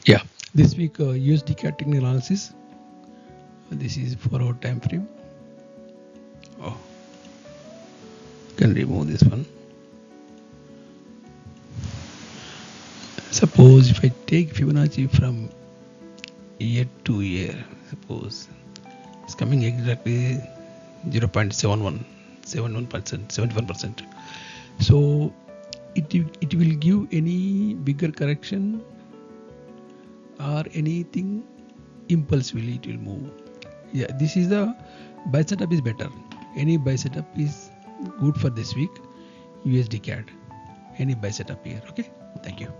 Yeah, this week USDCAD Technical Analysis. This is for our time frame. Oh, can remove this one. Suppose if I take Fibonacci from year to year, suppose it's coming exactly 0.71%, 71%. So it will give any bigger correction or anything impulsively it will move. Yeah, this is the buy setup is better. Any buy setup is good for this week. USD CAD. Any buy setup here. Okay. Thank you.